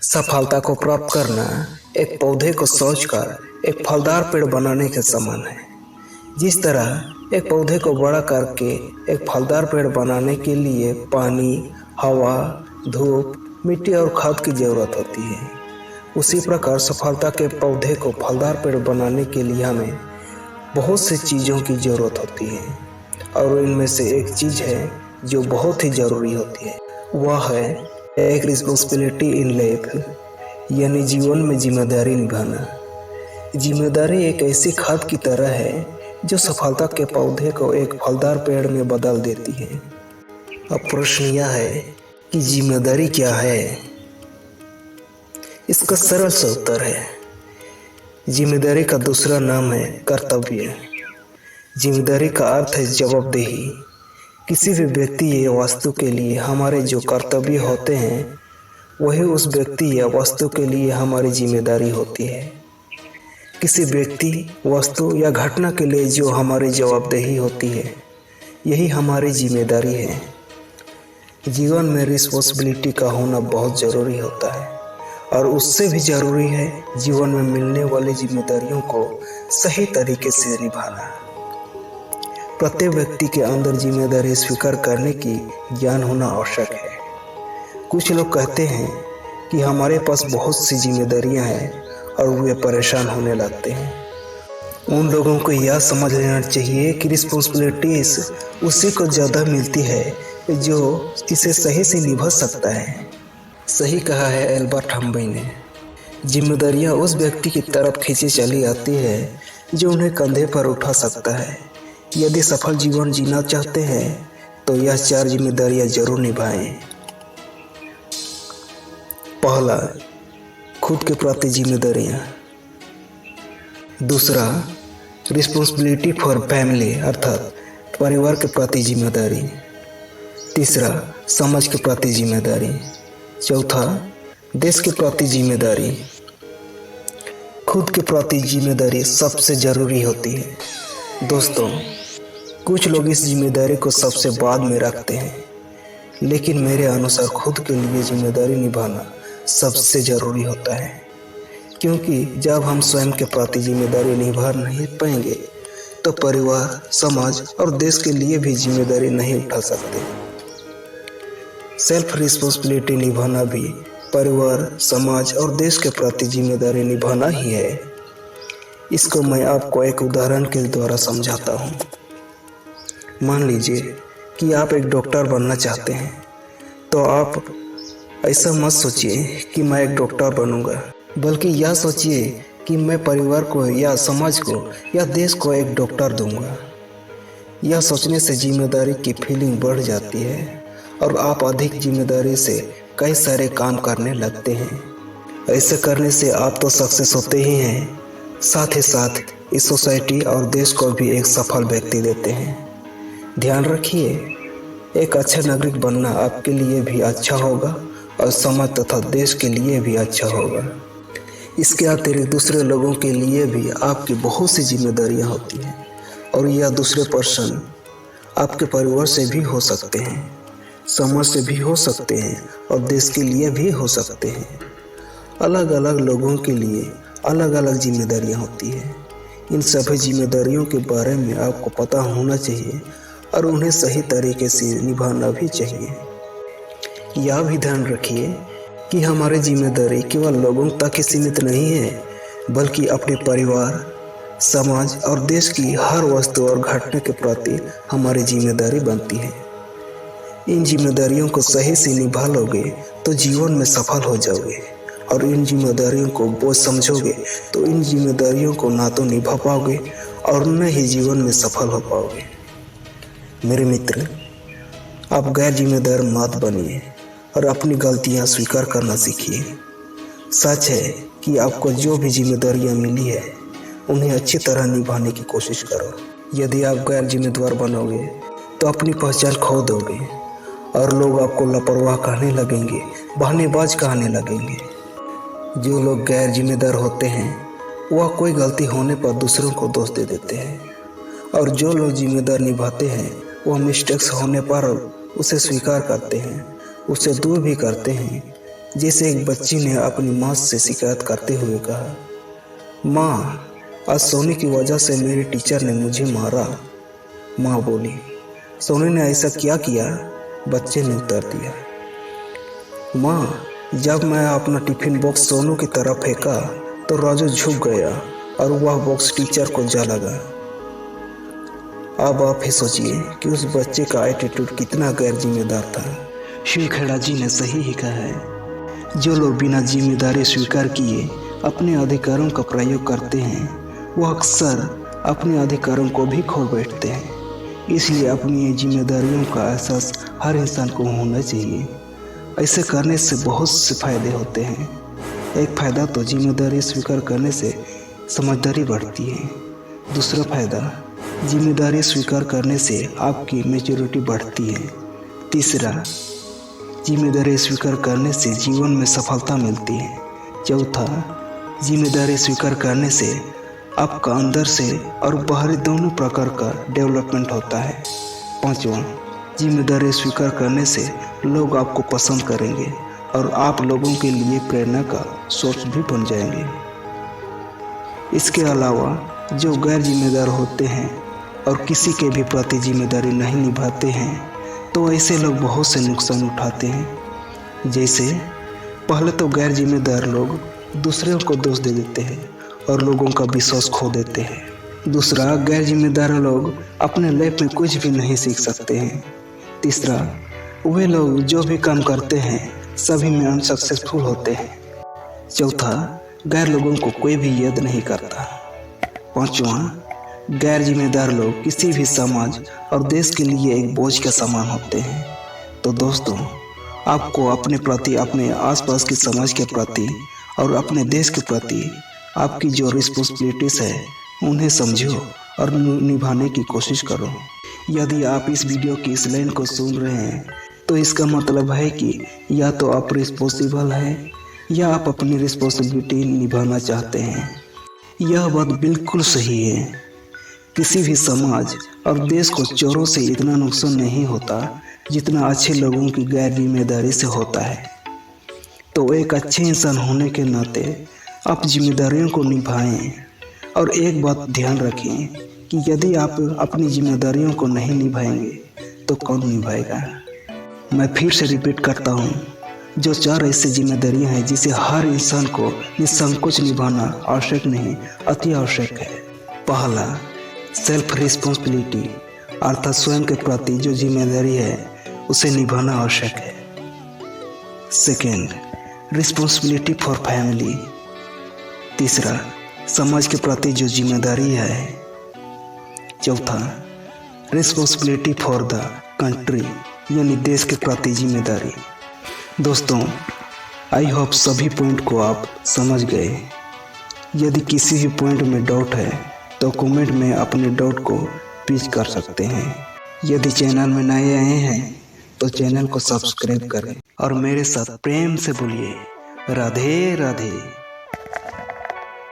सफलता को प्राप्त करना एक पौधे को सोचकर एक फलदार पेड़ बनाने के समान है। जिस तरह एक पौधे को बड़ा करके एक फलदार पेड़ बनाने के लिए पानी, हवा, धूप, मिट्टी और खाद की जरूरत होती है, उसी प्रकार सफलता के पौधे को फलदार पेड़ बनाने के लिए हमें बहुत सी चीज़ों की ज़रूरत होती है। और इनमें से एक चीज़ है जो बहुत ही ज़रूरी होती है, वह है एक रिस्पॉन्सिबिलिटी इन लाइफ, यानी जीवन में जिम्मेदारी निभाना। जिम्मेदारी एक ऐसी खाद की तरह है जो सफलता के पौधे को एक फलदार पेड़ में बदल देती है। अब प्रश्न यह है कि जिम्मेदारी क्या है? इसका सरल सा उत्तर है, जिम्मेदारी का दूसरा नाम है कर्तव्य। जिम्मेदारी का अर्थ है जवाबदेही। किसी भी व्यक्ति या वस्तु के लिए हमारे जो कर्तव्य होते हैं, वही उस व्यक्ति या वस्तु के लिए हमारी जिम्मेदारी होती है। किसी व्यक्ति, वस्तु या घटना के लिए जो हमारी जवाबदेही होती है, यही हमारी जिम्मेदारी है। जीवन में रिस्पॉन्सिबिलिटी का होना बहुत ज़रूरी होता है, और उससे भी ज़रूरी है जीवन में मिलने वाली जिम्मेदारियों को सही तरीके से निभाना। प्रत्येक व्यक्ति के अंदर जिम्मेदारी स्वीकार करने की ज्ञान होना आवश्यक है। कुछ लोग कहते हैं कि हमारे पास बहुत सी जिम्मेदारियां हैं और वे परेशान होने लगते हैं। उन लोगों को यह समझ लेना चाहिए कि रिस्पॉन्सिबिलिटीज उसी को ज़्यादा मिलती है जो इसे सही से निभा सकता है। सही कहा है एल्बर्ट हम्बी ने, जिम्मेदारियां उस व्यक्ति की तरफ खींची चली आती है जो उन्हें कंधे पर उठा सकता है। यदि सफल जीवन जीना चाहते हैं तो यह 4 जिम्मेदारियां जरूर निभाएं। पहला, खुद के प्रति जिम्मेदारियां। दूसरा, रिस्पॉन्सिबिलिटी फॉर फैमिली, अर्थात परिवार के प्रति जिम्मेदारी। तीसरा, समाज के प्रति जिम्मेदारी। चौथा, देश के प्रति जिम्मेदारी। खुद के प्रति जिम्मेदारी सबसे ज़रूरी होती है। दोस्तों, कुछ लोग इस जिम्मेदारी को सबसे बाद में रखते हैं, लेकिन मेरे अनुसार खुद के लिए जिम्मेदारी निभाना सबसे ज़रूरी होता है, क्योंकि जब हम स्वयं के प्रति जिम्मेदारी निभा नहीं पाएंगे तो परिवार, समाज और देश के लिए भी जिम्मेदारी नहीं उठा सकते। सेल्फ रिस्पॉन्सिबिलिटी निभाना भी परिवार, समाज और देश के प्रति जिम्मेदारी निभाना ही है। इसको मैं आपको एक उदाहरण के द्वारा समझाता हूँ। मान लीजिए कि आप एक डॉक्टर बनना चाहते हैं, तो आप ऐसा मत सोचिए कि मैं एक डॉक्टर बनूंगा, बल्कि यह सोचिए कि मैं परिवार को या समाज को या देश को एक डॉक्टर दूंगा। यह सोचने से जिम्मेदारी की फीलिंग बढ़ जाती है और आप अधिक जिम्मेदारी से कई सारे काम करने लगते हैं। ऐसे करने से आप तो सक्सेस होते ही हैं, साथ ही साथ इस सोसाइटी और देश को भी एक सफल व्यक्ति देते हैं। ध्यान रखिए, एक अच्छा नागरिक बनना आपके लिए भी अच्छा होगा और समाज तथा देश के लिए भी अच्छा होगा। इसके अतिरिक्त दूसरे लोगों के लिए भी आपकी बहुत सी जिम्मेदारियां होती हैं, और यह दूसरे पर्सन आपके परिवार से भी हो सकते हैं, समाज से भी हो सकते हैं और देश के लिए भी हो सकते हैं। अलग अलग लोगों के लिए अलग अलग जिम्मेदारियां होती हैं। इन सभी जिम्मेदारियों के बारे में आपको पता होना चाहिए और उन्हें सही तरीके से निभाना भी चाहिए। यह भी ध्यान रखिए कि हमारी जिम्मेदारी केवल लोगों तक ही सीमित नहीं है, बल्कि अपने परिवार, समाज और देश की हर वस्तु और घटना के प्रति हमारी जिम्मेदारी बनती है। इन जिम्मेदारियों को सही से निभा लोगे तो जीवन में सफल हो जाओगे, और इन जिम्मेदारियों को बोझ समझोगे तो इन जिम्मेदारियों को ना तो निभा पाओगे और न ही जीवन में सफल हो पाओगे। मेरे मित्र, आप गैर जिम्मेदार मत बनिए और अपनी गलतियां स्वीकार करना सीखिए। सच है कि आपको जो भी जिम्मेदारियां मिली है उन्हें अच्छी तरह निभाने की कोशिश करो। यदि आप गैर जिम्मेदार बनोगे तो अपनी पहचान खो दोगे और लोग आपको लापरवाह कहने लगेंगे, बहानेबाज कहने लगेंगे। जो लोग गैर जिम्मेदार होते हैं वह कोई गलती होने पर दूसरों को दोष दे देते हैं, और जो लोग जिम्मेदार निभाते हैं वह मिस्टेक्स होने पर उसे स्वीकार करते हैं, उसे दूर भी करते हैं, जैसे एक बच्ची ने अपनी माँ से शिकायत करते हुए कहा, माँ, आज सोने की वजह से मेरे टीचर ने मुझे मारा। माँ बोली, सोने ने ऐसा क्या किया? बच्चे ने उत्तर दिया, माँ, जब मैं अपना टिफिन बॉक्स सोनू की तरफ फेंका तो राजू झुक गया और वह बॉक्स टीचर को जा लगा। अब आप ही सोचिए कि उस बच्चे का एटीट्यूड कितना गैर जिम्मेदार था। शिव खेड़ा जी ने सही ही कहा है, जो लोग बिना जिम्मेदारी स्वीकार किए अपने अधिकारों का प्रयोग करते हैं वह अक्सर अपने अधिकारों को भी खो बैठते हैं। इसलिए अपनी जिम्मेदारियों का एहसास हर इंसान को होना चाहिए। ऐसे करने से बहुत से फायदे होते हैं। एक फायदा तो जिम्मेदारी स्वीकार करने से समझदारी बढ़ती है। दूसरा फायदा, जिम्मेदारी स्वीकार करने से आपकी मैच्योरिटी बढ़ती है। तीसरा, जिम्मेदारी स्वीकार करने से जीवन में सफलता मिलती है। चौथा, जिम्मेदारी स्वीकार करने से आपका अंदर से और बाहरी दोनों प्रकार का डेवलपमेंट होता है। पांचवा, जिम्मेदारी स्वीकार करने से लोग आपको पसंद करेंगे और आप लोगों के लिए प्रेरणा का सोर्स भी बन जाएंगे। इसके अलावा जो गैर जिम्मेदार होते हैं और किसी के भी प्रति जिम्मेदारी नहीं निभाते हैं तो ऐसे लोग बहुत से नुकसान उठाते हैं। जैसे पहले तो गैर जिम्मेदार लोग दूसरों को दोष दे देते हैं और लोगों का विश्वास खो देते हैं। दूसरा, गैर जिम्मेदार लोग अपने लाइफ में कुछ भी नहीं सीख सकते हैं। तीसरा, वे लोग जो भी काम करते हैं सभी में अनसक्सेसफुल होते हैं। चौथा, गैर लोगों को कोई भी याद नहीं करता। पांचवा, गैर जिम्मेदार लोग किसी भी समाज और देश के लिए एक बोझ के समान होते हैं। तो दोस्तों, आपको अपने प्रति, अपने आसपास के समाज के प्रति और अपने देश के प्रति आपकी जो रिस्पॉन्सिबिलिटीज है उन्हें समझो और निभाने की कोशिश करो। यदि आप इस वीडियो की इस लाइन को सुन रहे हैं तो इसका मतलब है कि या तो आप रिस्पॉन्सिबल हैं या आप अपनी रिस्पॉन्सिबिलिटी निभाना चाहते हैं। यह बात बिल्कुल सही है। किसी भी समाज और देश को चोरों से इतना नुकसान नहीं होता जितना अच्छे लोगों की गैर जिम्मेदारी से होता है। तो एक अच्छे इंसान होने के नाते आप जिम्मेदारियों को निभाएं और एक बात ध्यान रखें कि यदि आप अपनी जिम्मेदारियों को नहीं निभाएंगे तो कौन निभाएगा। मैं फिर से रिपीट करता हूँ, जो 4 ऐसी जिम्मेदारियाँ हैं जिसे हर इंसान को निसंकोच निभाना आवश्यक नहीं, अति आवश्यक है। पहला, सेल्फ रिस्पॉन्सिबिलिटी, अर्थात स्वयं के प्रति जो जिम्मेदारी है उसे निभाना आवश्यक है। Second, responsibility for family. तीसरा, समाज के प्रति जो जिम्मेदारी है। चौथा, रिस्पॉन्सिबिलिटी फॉर द कंट्री, यानी देश के प्रति जिम्मेदारी। दोस्तों, आई होप सभी पॉइंट को आप समझ गए। यदि किसी भी पॉइंट में डाउट है तो कमेंट में अपने डाउट को पिच कर सकते हैं। यदि चैनल में नए आए हैं तो चैनल को सब्सक्राइब करें और मेरे साथ प्रेम से बोलिए राधे राधे।